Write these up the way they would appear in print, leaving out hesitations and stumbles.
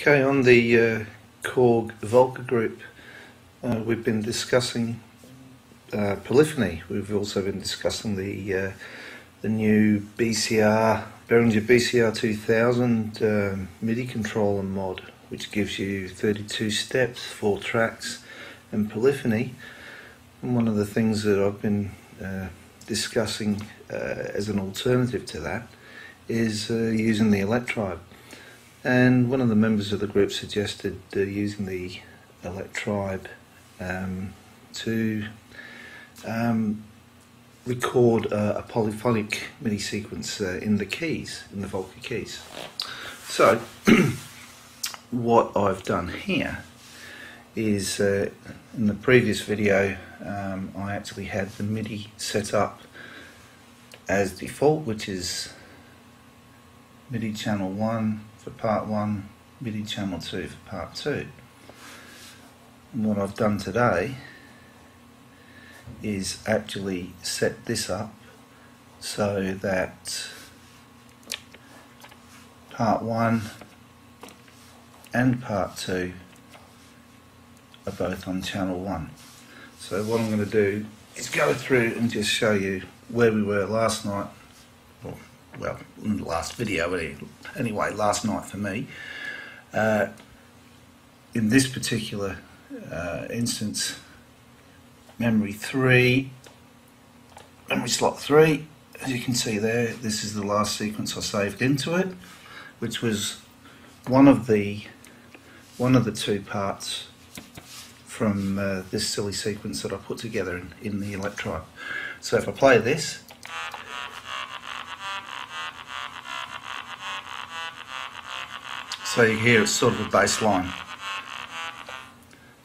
Okay, on the Korg Volca group, we've been discussing polyphony. We've also been discussing the new Behringer BCR2000 MIDI controller mod, which gives you 32 steps, 4 tracks, and polyphony. And one of the things that I've been discussing as an alternative to that is using the Electribe. And one of the members of the group suggested using the Electribe to record a polyphonic MIDI sequence in the keys, in the Volca keys. So what I've done here is, in the previous video, I actually had the MIDI set up as default, which is MIDI channel 1 for part 1, MIDI channel 2 for part 2. And what I've done today is actually set this up so that part 1 and part 2 are both on channel 1. So what I'm going to do is go through and just show you where we were last night. Well, in the last video anyway, last night for me. In this particular instance, memory slot 3, as you can see there, this is the last sequence I saved into it, which was one of the 2 parts from this silly sequence that I put together in the Electribe. So if I play this, so you hear it's sort of a bass line.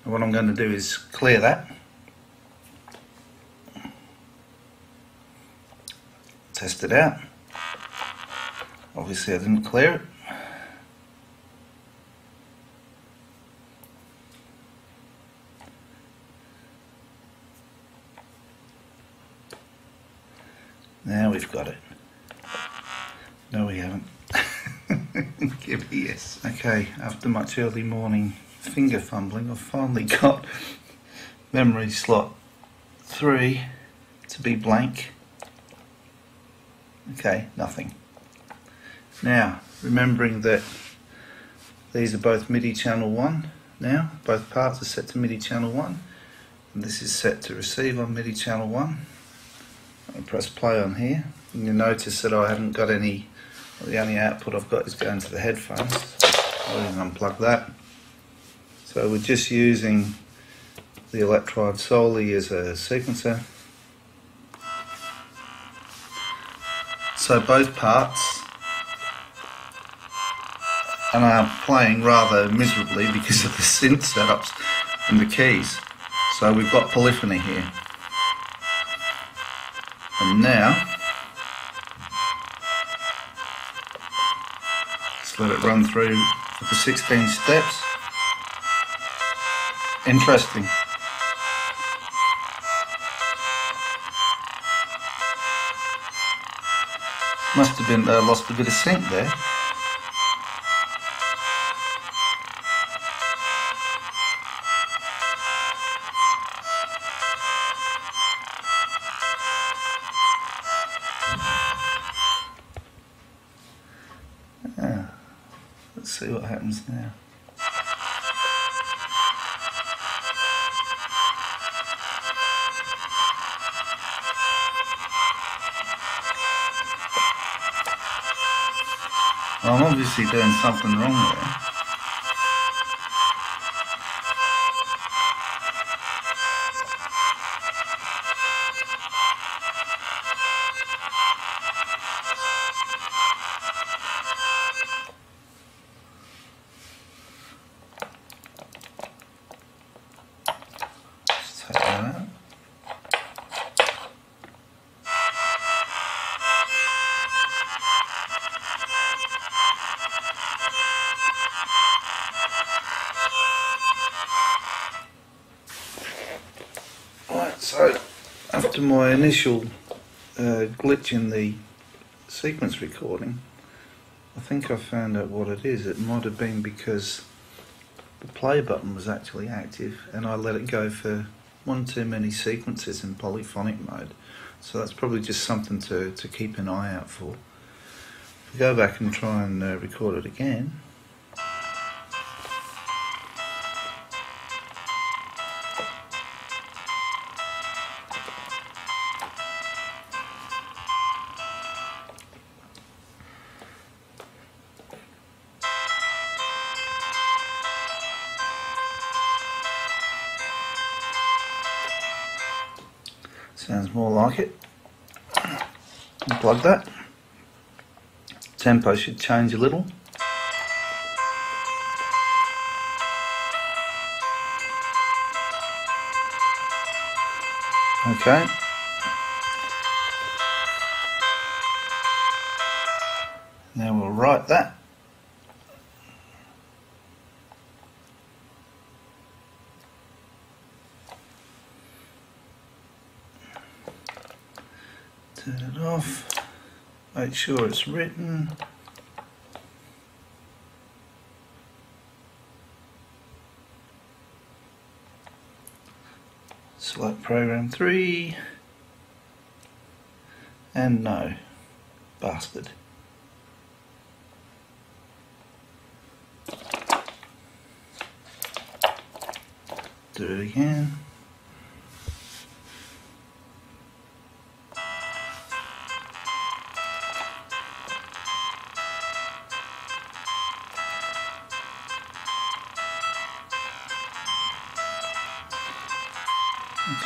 And what I'm going to do is clear that, test it out. Obviously I didn't clear it. Now we've got it. No, we haven't. Give me yes. Okay, after much early morning finger fumbling, I've finally got memory slot 3 to be blank. Okay, nothing. Now, remembering that these are both MIDI channel 1 now, both parts are set to MIDI channel 1, and this is set to receive on MIDI channel 1. I'll press play on here, and you'll notice that I haven't got any. The only output I've got is going to the headphones. I'll even unplug that. So we're just using the Electribe solely as a sequencer. So both parts are playing rather miserably because of the synth setups and the keys. So we've got polyphony here. And now, let it run through for the 16 steps. Interesting. Must have been lost a bit of sync there. Let's see what happens now. Well, I'm obviously doing something wrong there. So, after my initial glitch in the sequence recording, I think I found out what it is. It might have been because the play button was actually active and I let it go for one too many sequences in polyphonic mode. So that's probably just something to keep an eye out for. If we go back and try and record it again. Sounds more like it. Unplug that. Tempo should change a little. Okay. Now we'll write that. Turn it off, make sure it's written. Select program 3, and no, bastard. Do it again.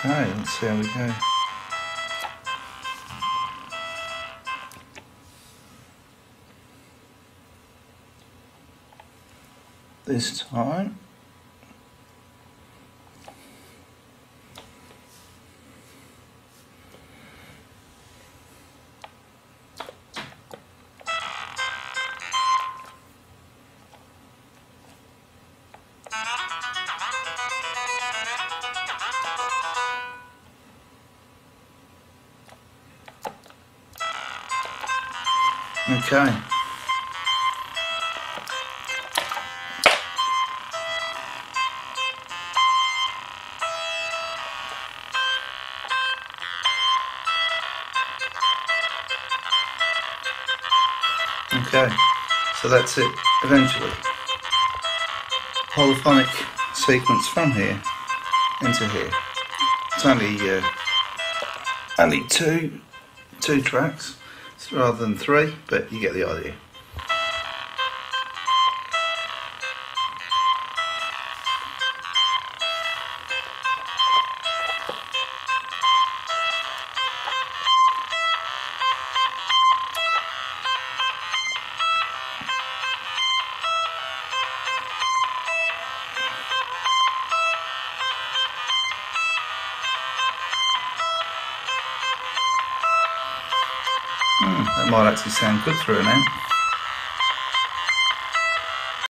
Okay, let's see how we go. This time, okay. Okay, so that's it, eventually. Polyphonic sequence from here into here. It's only two tracks rather than 3, but you get the idea. That might actually sound good through an amp.